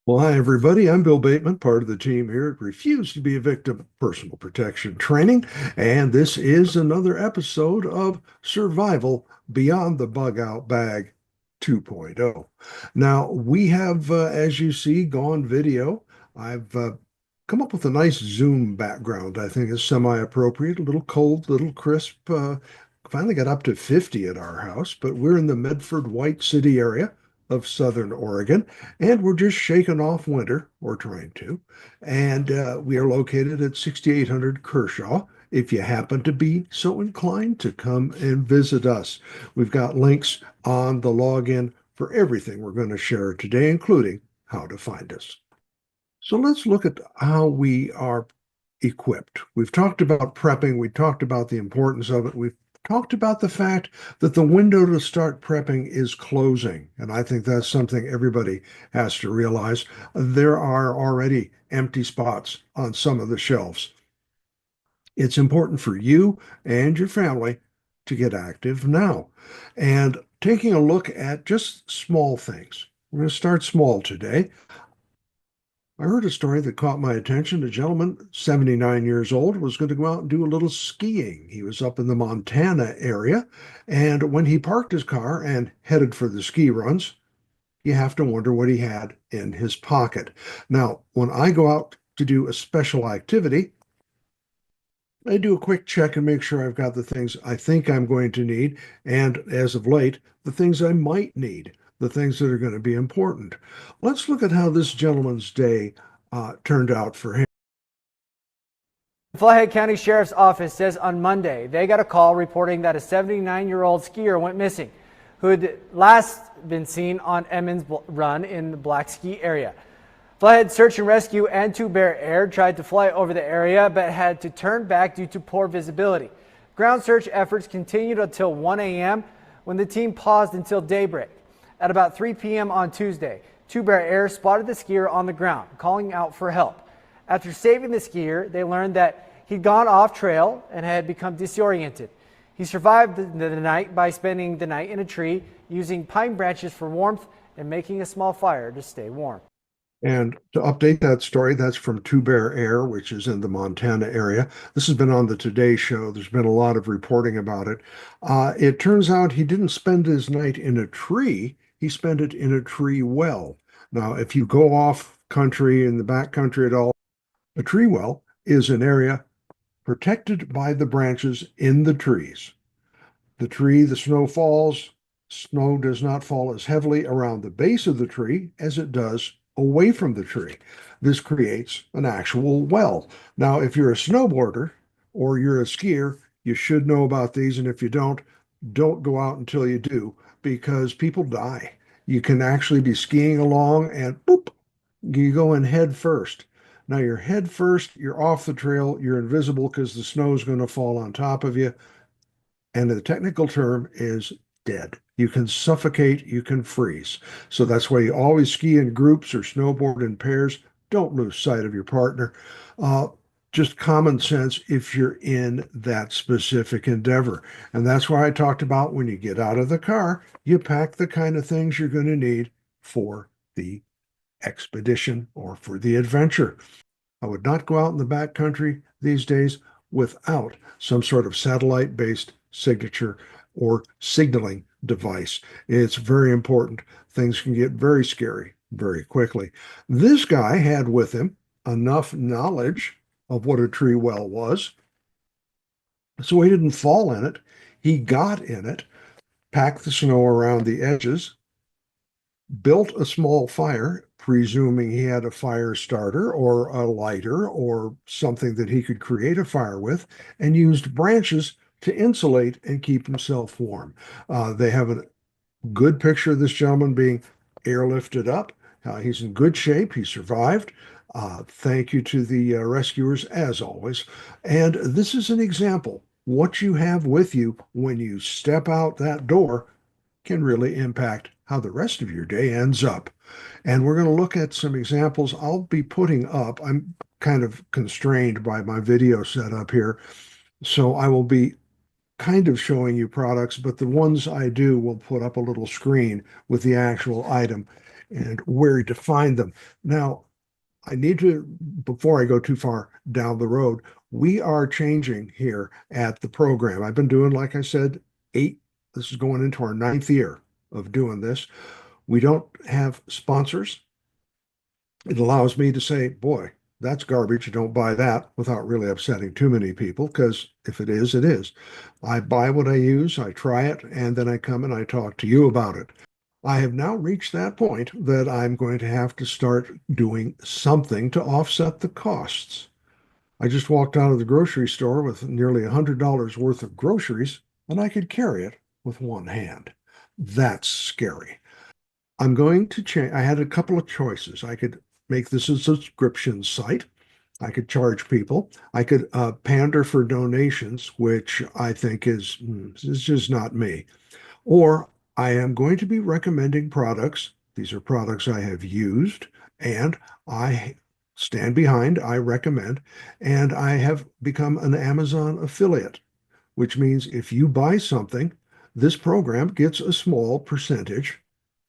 Well, hi, everybody. I'm Bill Bateman, part of the team here at Refuse to be a Victim Personal Protection Training. And this is another episode of Survival Beyond the Bug Out Bag 2.0. Now, we have, as you see, gone video. I've come up with a nice Zoom background. I think is semi-appropriate, a little cold, a little crisp. Finally got up to 50 at our house, but we're in the Medford White City area of Southern Oregon, and we're just shaking off winter, or trying to. And we are located at 6800 Kershaw. If you happen to be so inclined to come and visit us, we've got links on the login for everything we're going to share today, including how to find us. So let's look at how we are equipped. We've talked about prepping. We talked about the importance of it. We've talked about the fact that the window to start prepping is closing. And I think that's something everybody has to realize. There are already empty spots on some of the shelves. It's important for you and your family to get active now. And taking a look at just small things. We're going to start small today. I heard a story that caught my attention. A gentleman, 79 years old, was going to go out and do a little skiing. He was up in the Montana area, and when he parked his car and headed for the ski runs, you have to wonder what he had in his pocket. Now, when I go out to do a special activity, I do a quick check and make sure I've got the things I think I'm going to need, and as of late, the things I might need, the things that are going to be important. Let's look at how this gentleman's day turned out for him. The Flathead County Sheriff's Office says on Monday they got a call reporting that a 79-year-old skier went missing, who had last been seen on Emmons Run in the Black Ski area. Flathead Search and Rescue and Two Bear Air tried to fly over the area but had to turn back due to poor visibility. Ground search efforts continued until 1 a.m. when the team paused until daybreak. At about 3 p.m. on Tuesday, Two Bear Air spotted the skier on the ground, calling out for help. After saving the skier, they learned that he'd gone off trail and had become disoriented. He survived the night by spending the night in a tree, using pine branches for warmth and making a small fire to stay warm. And to update that story, that's from Two Bear Air, which is in the Montana area. This has been on the Today Show. There's been a lot of reporting about it. It turns out he didn't spend his night in a tree. He spent it in a tree well. Now, if you go off country in the back country at all, a tree well is an area protected by the branches in the trees. The snow falls. Snow does not fall as heavily around the base of the tree as it does away from the tree. This creates an actual well. Now, if you're a snowboarder or you're a skier, you should know about these. And if you don't go out until you do, because people die. You can actually be skiing along and boop, you go in head first. Now you're head first, you're off the trail, you're invisible because the snow is going to fall on top of you. And the technical term is dead. You can suffocate, you can freeze. So that's why you always ski in groups or snowboard in pairs. Don't lose sight of your partner. Just common sense if you're in that specific endeavor. And that's why I talked about when you get out of the car, you pack the kind of things you're going to need for the expedition or for the adventure. I would not go out in the backcountry these days without some sort of satellite-based signature or signaling device. It's very important. Things can get very scary very quickly. This guy had with him enough knowledge of what a tree well was, so he didn't fall in it. He got in it, packed the snow around the edges, built a small fire, presuming he had a fire starter or a lighter or something that he could create a fire with, and used branches to insulate and keep himself warm. They have a good picture of this gentleman being airlifted up. He's in good shape. He survived. Thank you to the rescuers, as always. And this is an example. What you have with you when you step out that door can really impact how the rest of your day ends up. And we're going to look at some examples I'll be putting up. I'm kind of constrained by my video setup here, so I will be kind of showing you products, but the ones I do will put up a little screen with the actual item. and where to find them. Now, I need to, before I go too far down the road, we are changing here at the program. I've been doing, like I said, this is going into our ninth year of doing this. We don't have sponsors. It allows me to say, boy, that's garbage. Don't buy that without really upsetting too many people, because if it is, it is. I buy what I use, I try it, and then I come and I talk to you about it. I have now reached that point that I'm going to have to start doing something to offset the costs. I just walked out of the grocery store with nearly $100 worth of groceries, and I could carry it with one hand. That's scary. I'm going to change. I had a couple of choices. I could make this a subscription site. I could charge people. I could pander for donations, which I think is just not me. Or I am going to be recommending products. These are products I have used and I stand behind, I recommend, and I have become an Amazon affiliate, which means if you buy something, this program gets a small percentage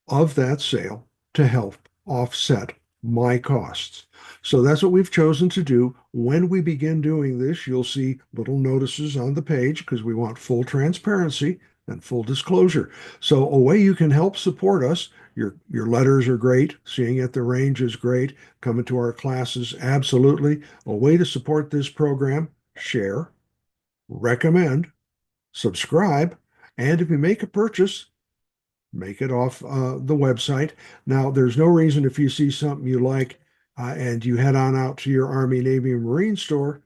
of that sale to help offset my costs. So that's what we've chosen to do. When we begin doing this, you'll see little notices on the page because we want full transparency and full disclosure. So a way you can help support us, your letters are great, seeing at the range is great, coming to our classes, absolutely. A way to support this program, share, recommend, subscribe, and if you make a purchase, make it off the website. Now, there's no reason if you see something you like and you head on out to your Army, Navy, and Marine store,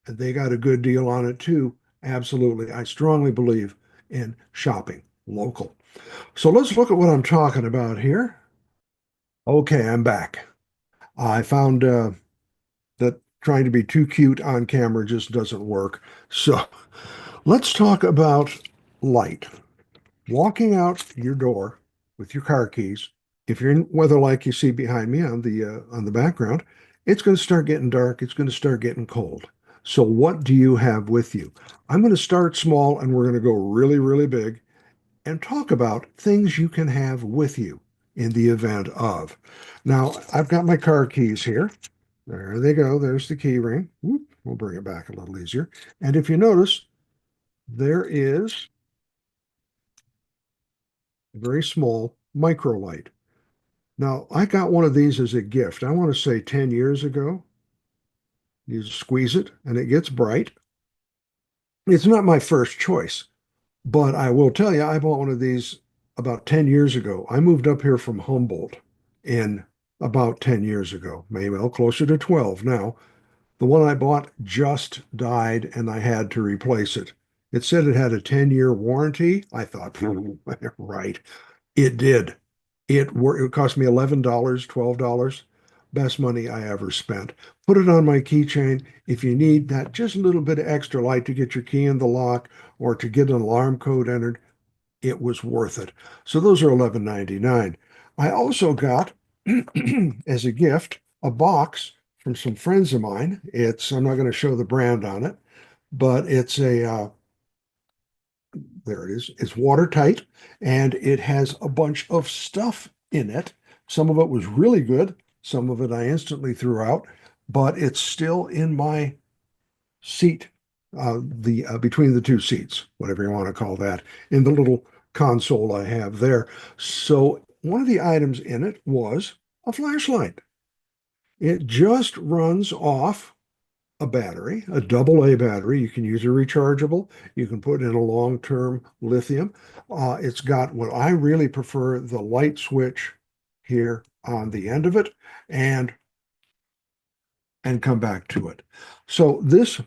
and they got a good deal on it too. Absolutely. I strongly believe in shopping local. So let's look at what I'm talking about here. Okay, I'm back. I found that trying to be too cute on camera just doesn't work. So let's talk about light. Walking out your door with your car keys, if you're in weather like you see behind me on the background, it's going to start getting dark. It's going to start getting cold. So what do you have with you? I'm going to start small and we're going to go really, really big and talk about things you can have with you in the event of. Now, I've got my car keys here. There they go. There's the key ring. Whoop, we'll bring it back a little easier. And if you notice, there is a very small micro light. Now, I got one of these as a gift. I want to say 10 years ago. You squeeze it and it gets bright. It's not my first choice, but I will tell you, I bought one of these about 10 years ago. I moved up here from Humboldt in about 10 years ago, maybe well, closer to 12 now. The one I bought just died and I had to replace it. It said it had a 10-year warranty. I thought, right. It did. It cost me $11, $12. Best money I ever spent. Put it on my keychain. If you need that just a little bit of extra light to get your key in the lock or to get an alarm code entered, it was worth it. So those are $11.99. I also got, as a gift, a box from some friends of mine. I'm not going to show the brand on it, but it's there it is. It's watertight and it has a bunch of stuff in it. Some of it was really good. Some of it I instantly threw out, but it's still in my seat, the between the two seats, whatever you want to call that, in the little console I have there. So one of the items in it was a flashlight. It just runs off a battery, a double A battery. You can use a rechargeable. You can put in a long-term lithium. It's got what I really prefer, the light switch here on the end of it, and come back to it. So this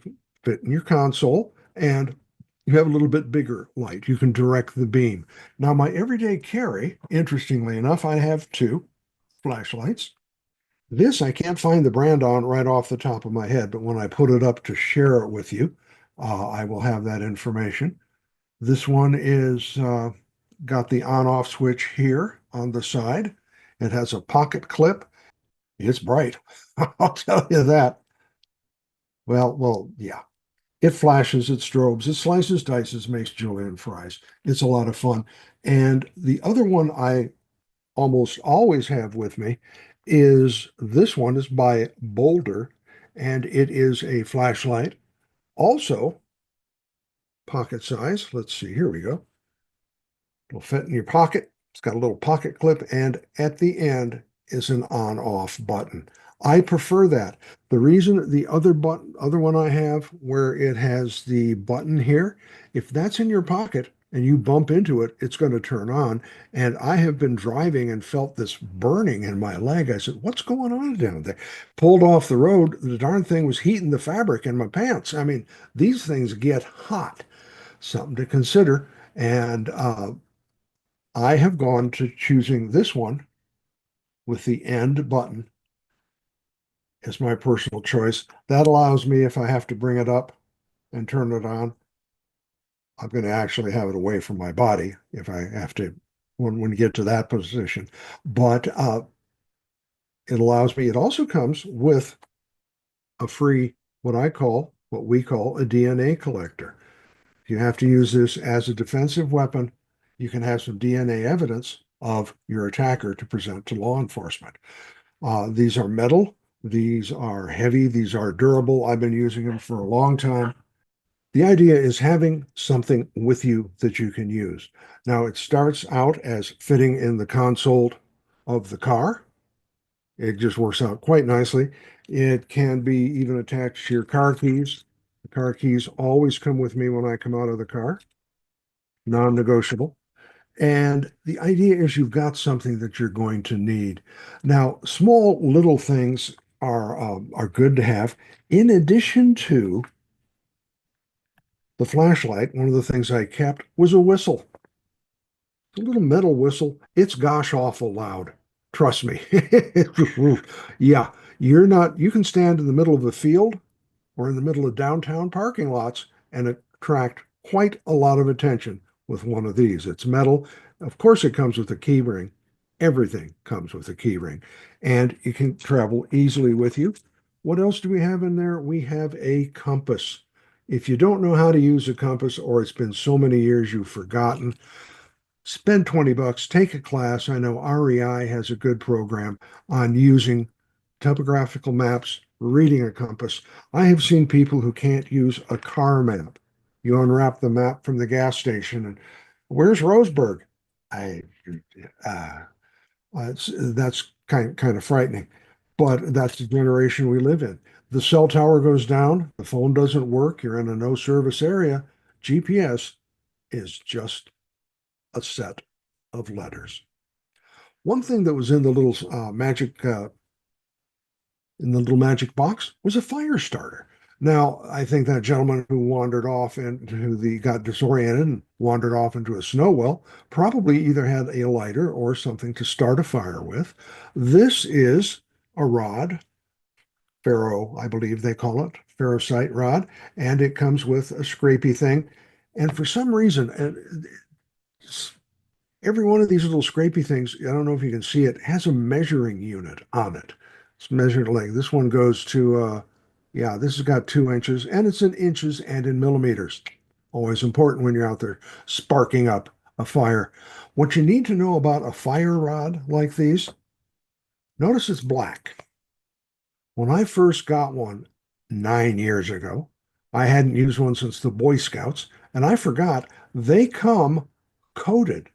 fit in your console, and you have a little bit bigger light. You can direct the beam. Now, my everyday carry, interestingly enough, I have two flashlights. This I can't find the brand on right off the top of my head, but when I put it up to share it with you, I will have that information. This one is got the on-off switch here on the side. It has a pocket clip. It's bright. I'll tell you that. Well, yeah. It flashes, it strobes, it slices, dices, makes julienne fries. It's a lot of fun. And the other one I almost always have with me is this one is by Boulder, and it is a flashlight, also pocket size. Let's see, here we go. It'll fit in your pocket. It's got a little pocket clip, and at the end is an on-off button. I prefer that. The reason the other one I have where it has the button here, if that's in your pocket and you bump into it, it's going to turn on. And I have been driving and felt this burning in my leg. I said, "What's going on down there?" Pulled off the road, the darn thing was heating the fabric in my pants. I mean, these things get hot. Something to consider. And I have gone to choosing this one with the end button as my personal choice. That allows me, if I have to bring it up and turn it on, I'm going to actually have it away from my body if I have to when you get to that position. But it allows me, it also comes with a free, what we call a DNA collector. If you have to use this as a defensive weapon, you can have some DNA evidence of your attacker to present to law enforcement. These are metal. These are heavy. These are durable. I've been using them for a long time. The idea is having something with you that you can use. Now, it starts out as fitting in the console of the car. It just works out quite nicely. It can be even attached to your car keys. The car keys always come with me when I come out of the car, non-negotiable. And the idea is you've got something that you're going to need. Now, small little things are good to have. In addition to the flashlight, one of the things I kept was a whistle, a little metal whistle. It's gosh awful loud. Trust me. Yeah, you can stand in the middle of a field or in the middle of downtown parking lots and attract quite a lot of attention with one of these. It's metal. Of course, it comes with a key ring. Everything comes with a key ring, and you can travel easily with you. What else do we have in there? We have a compass. If you don't know how to use a compass, or it's been so many years you've forgotten, spend 20 bucks, take a class. I know REI has a good program on using topographical maps, reading a compass. I have seen people who can't use a car map. You unwrap the map from the gas station and where's Roseburg? I uh, that's kind of frightening, but that's the generation we live in. The cell tower goes down, the phone doesn't work, you're in a no service area. GPS is just a set of letters. One thing that was in the little magic box was a fire starter. Now, I think that gentleman who wandered off into got disoriented and wandered off into a snow well probably either had a lighter or something to start a fire with. This is a rod, ferro, I believe they call it, ferrocite rod, and it comes with a scrapey thing. And for some reason, every one of these little scrapey things, I don't know if you can see it, has a measuring unit on it. It's measured like this one goes to, yeah, this has got 2 inches and it's in inches and in millimeters. Always important when you're out there sparking up a fire. What you need to know about a fire rod like these, notice it's black. When I first got one 9 years ago, I hadn't used one since the Boy Scouts, and I forgot they come coated.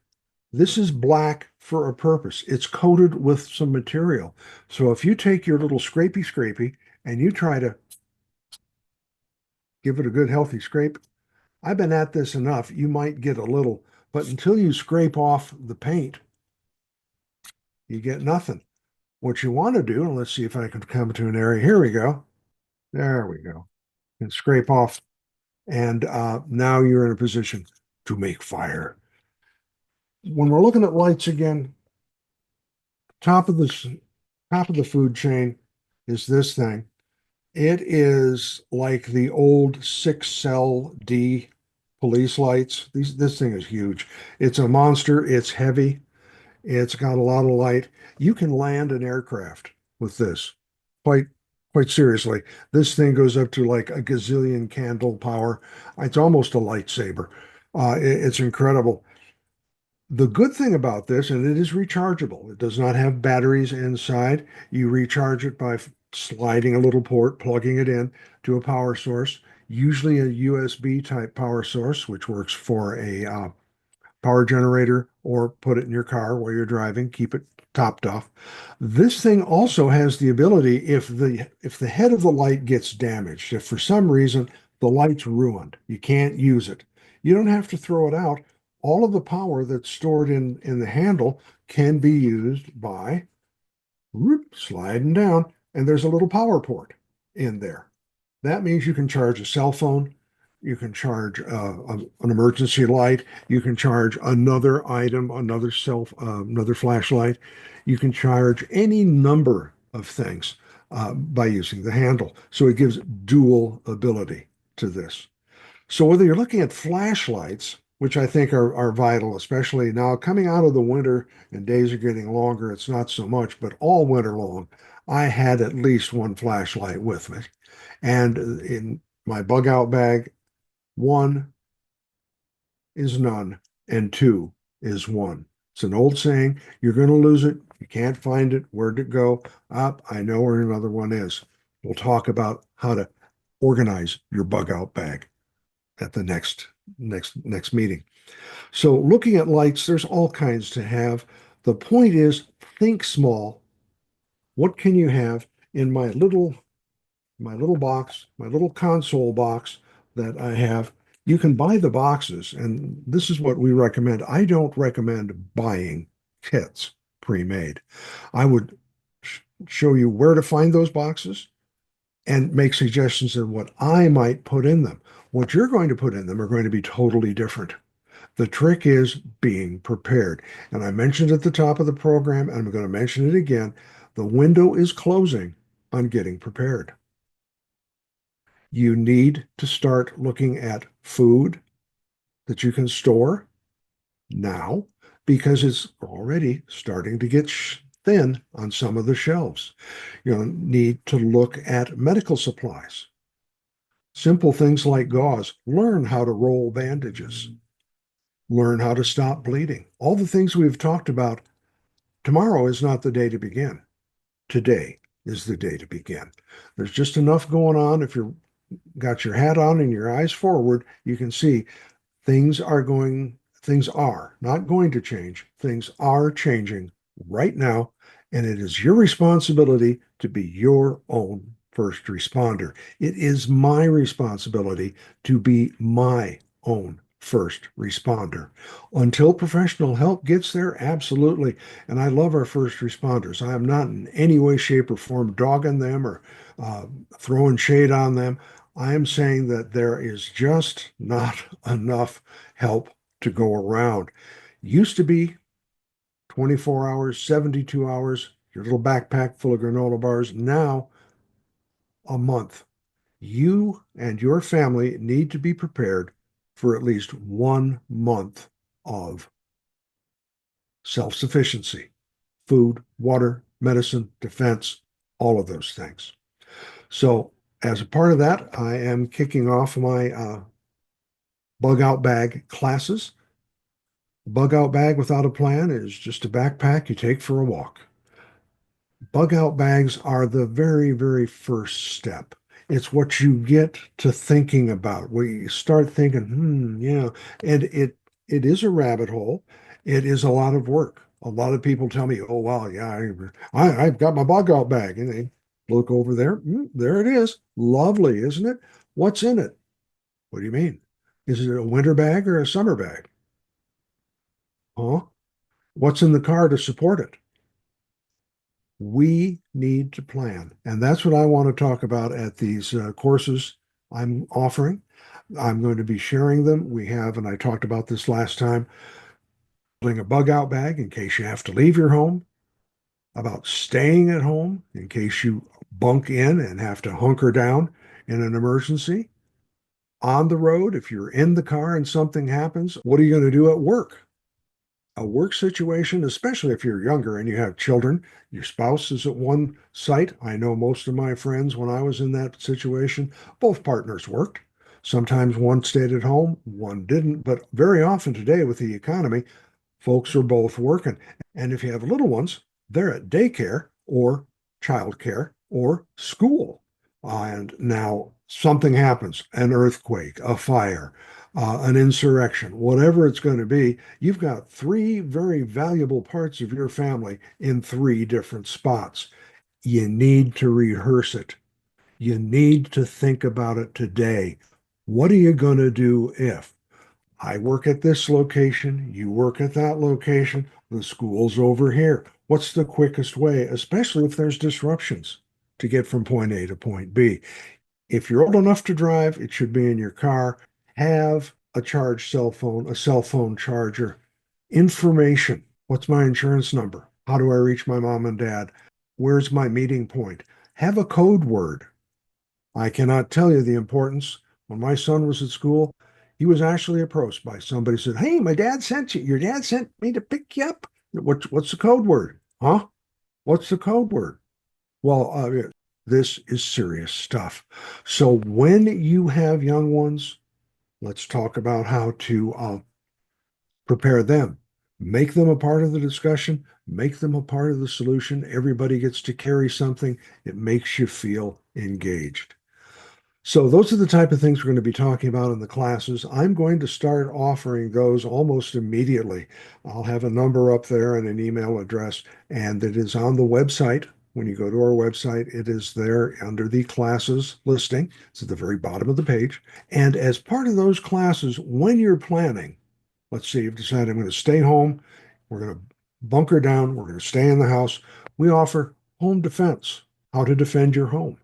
This is black for a purpose. It's coated with some material. So if you take your little scrapey and you try to give it a good healthy scrape, I've been at this enough, you might get a little, but until you scrape off the paint, you get nothing. What you want to do, and let's see if I can come to an area. Here we go. There we go. And scrape off. And now you're in a position to make fire. When we're looking at lights again, top of the food chain is this thing. It is like the old 6 cell D police lights. This thing is huge. It's a monster. It's heavy. It's got a lot of light. You can land an aircraft with this. Quite quite seriously. This thing goes up to like a gazillion candle power. It's almost a lightsaber. It's incredible. The good thing about this, and it is rechargeable, it does not have batteries inside. You recharge it by sliding a little port, plugging it in to a power source, usually a USB type power source, which works for a power generator, or put it in your car while you're driving, keep it topped off. This thing also has the ability, if the head of the light gets damaged, if for some reason the light's ruined, you can't use it, you don't have to throw it out. All of the power that's stored in the handle can be used by sliding down, and there's a little power port in there. That means you can charge a cell phone, you can charge an emergency light, you can charge another item, another flashlight, you can charge any number of things by using the handle. So it gives dual ability to this. So whether you're looking at flashlights, which I think are vital, especially now coming out of the winter and days are getting longer, it's not so much, but all winter long, I had at least one flashlight with me. And in my bug out bag, one is none and two is one. It's an old saying, you're going to lose it. You can't find it. Where'd it go? Up, I know where another one is. We'll talk about how to organize your bug out bag at the next meeting. So looking at lights, there's all kinds to have. The point is, think small. What can you have in my little box, my little console box that I have? You can buy the boxes, and this is what we recommend. I don't recommend buying kits pre-made. I would show you where to find those boxes and make suggestions of what I might put in them. What you're going to put in them are going to be totally different. The trick is being prepared. And I mentioned at the top of the program, and I'm going to mention it again, the window is closing on getting prepared. You need to start looking at food that you can store now because it's already starting to get thin on some of the shelves. You need to look at medical supplies. Simple things like gauze. Learn how to roll bandages. Learn how to stop bleeding. All the things we've talked about. Tomorrow is not the day to begin. Today is the day to begin. There's just enough going on. If you've got your hat on and your eyes forward, you can see things are not going to change. Things are changing right now, and it is your responsibility to be your own first responder. It is my responsibility to be my own first responder. Until professional help gets there, absolutely. And I love our first responders. I am not in any way, shape, or form dogging them or throwing shade on them. I am saying that there is just not enough help to go around. Used to be 24 hours, 72 hours, your little backpack full of granola bars. Now, a month. You and your family need to be prepared for at least 1 month of self-sufficiency, food, water, medicine, defense, all of those things. So as a part of that, I am kicking off my bug out bag classes. Bug out bag without a plan is just a backpack you take for a walk. Bug out bags are the very, very first step. It's what you get to thinking about, where you start thinking, yeah, and it is a rabbit hole. It is a lot of work. A lot of people tell me, oh, wow, yeah, I've got my bug out bag. And they look over there. There it is. Lovely, isn't it? What's in it? What do you mean? Is it a winter bag or a summer bag? Huh? What's in the car to support it? We need to plan. And that's what I want to talk about at these courses I'm offering. I'm going to be sharing them. We have, and I talked about this last time, building a bug out bag in case you have to leave your home, about staying at home in case you bunk in and have to hunker down in an emergency. On the road, if you're in the car and something happens, what are you going to do at work? A work situation, especially if you're younger and you have children, your spouse is at one site. I know most of my friends, when I was in that situation, both partners worked. Sometimes one stayed at home, one didn't. But very often today with the economy, Folks are both working. And if you have little ones, they're at daycare or childcare or school. And now something happens, an earthquake, a fire, an insurrection, whatever it's going to be, you've got three very valuable parts of your family in three different spots. You need to rehearse it. You need to think about it today. What are you going to do if I work at this location, you work at that location, the school's over here? What's the quickest way, especially if there's disruptions, to get from point A to point B? If you're old enough to drive, it should be in your car. Have a charged cell phone, a cell phone charger. Information. What's my insurance number? How do I reach my mom and dad? Where's my meeting point? Have a code word. I cannot tell you the importance. When my son was at school, he was actually approached by somebody who said, "Hey, my dad sent you. Your dad sent me to pick you up. What's the code word? Huh? What's the code word?" Well, this is serious stuff. So when you have young ones, let's talk about how to prepare them. Make them a part of the discussion, make them a part of the solution. Everybody gets to carry something. It makes you feel engaged. So those are the type of things we're going to be talking about in the classes. I'm going to start offering those almost immediately. I'll have a number up there and an email address, and it is on the website. When you go to our website, it is there under the classes listing. It's at the very bottom of the page. And as part of those classes, when you're planning, let's say you've decided I'm going to stay home, we're going to bunker down, we're going to stay in the house. We offer home defense, how to defend your home.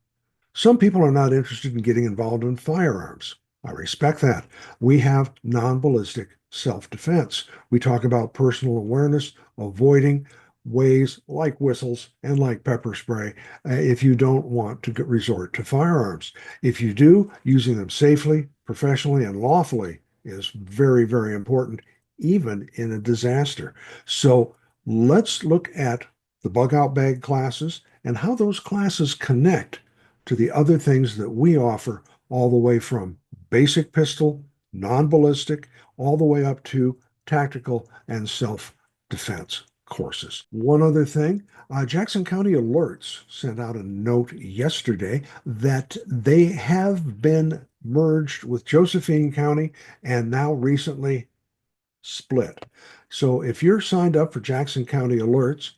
Some people are not interested in getting involved in firearms. I respect that. We have non-ballistic self-defense. We talk about personal awareness, avoiding ways like whistles and like pepper spray if you don't want to resort to firearms. If you do, using them safely, professionally, and lawfully is very, very important, even in a disaster. So let's look at the bug out bag classes and how those classes connect to the other things that we offer, all the way from basic pistol, non-ballistic, all the way up to tactical and self-defense courses. One other thing, Jackson County Alerts sent out a note yesterday that they have been merged with Josephine County and now recently split. So if you're signed up for Jackson County Alerts,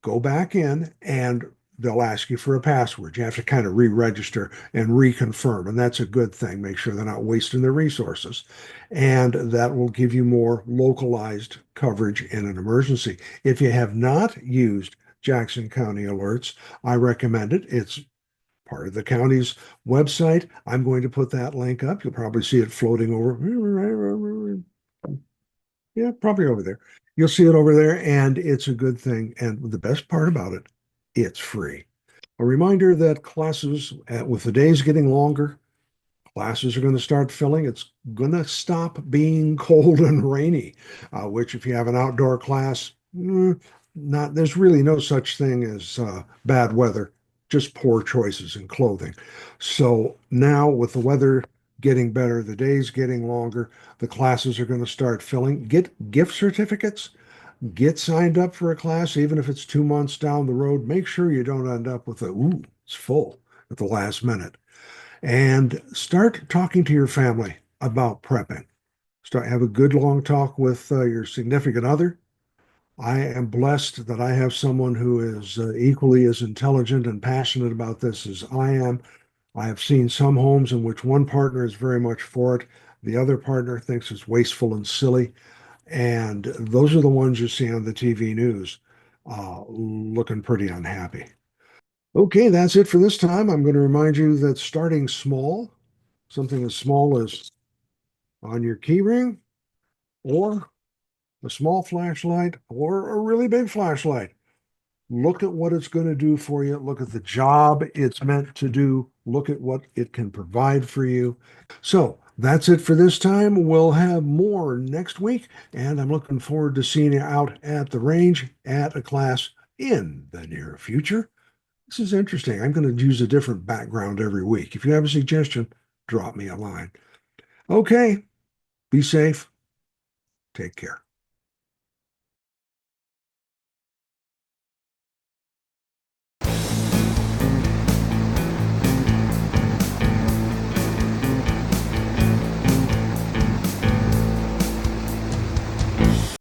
go back in and they'll ask you for a password. You have to kind of re-register and reconfirm, and that's a good thing. Make sure they're not wasting their resources. And that will give you more localized coverage in an emergency. If you have not used Jackson County Alerts, I recommend it. It's part of the county's website. I'm going to put that link up. You'll probably see it floating over. Yeah, probably over there. You'll see it over there, and it's a good thing. And the best part about it, it's free. A reminder that classes, with the days getting longer, classes are going to start filling. It's going to stop being cold and rainy, which if you have an outdoor class, not there's really no such thing as bad weather, just poor choices in clothing. So now with the weather getting better, the days getting longer, the classes are going to start filling. Get gift certificates. Get signed up for a class, even if it's 2 months down the road. Make sure you don't end up with it's full at the last minute. And start talking to your family about prepping. Have a good long talk with your significant other. I am blessed that I have someone who is equally as intelligent and passionate about this as I am. I have seen some homes in which one partner is very much for it. The other partner thinks it's wasteful and silly. And those are the ones you see on the TV news, looking pretty unhappy. Okay, that's it for this time. I'm going to remind you that starting small, something as small as on your key ring, or a small flashlight, or a really big flashlight. Look at what it's going to do for you. Look at the job it's meant to do. Look at what it can provide for you. So that's it for this time. We'll have more next week, and I'm looking forward to seeing you out at the range at a class in the near future. This is interesting. I'm going to use a different background every week. If you have a suggestion, drop me a line. Okay, be safe. Take care.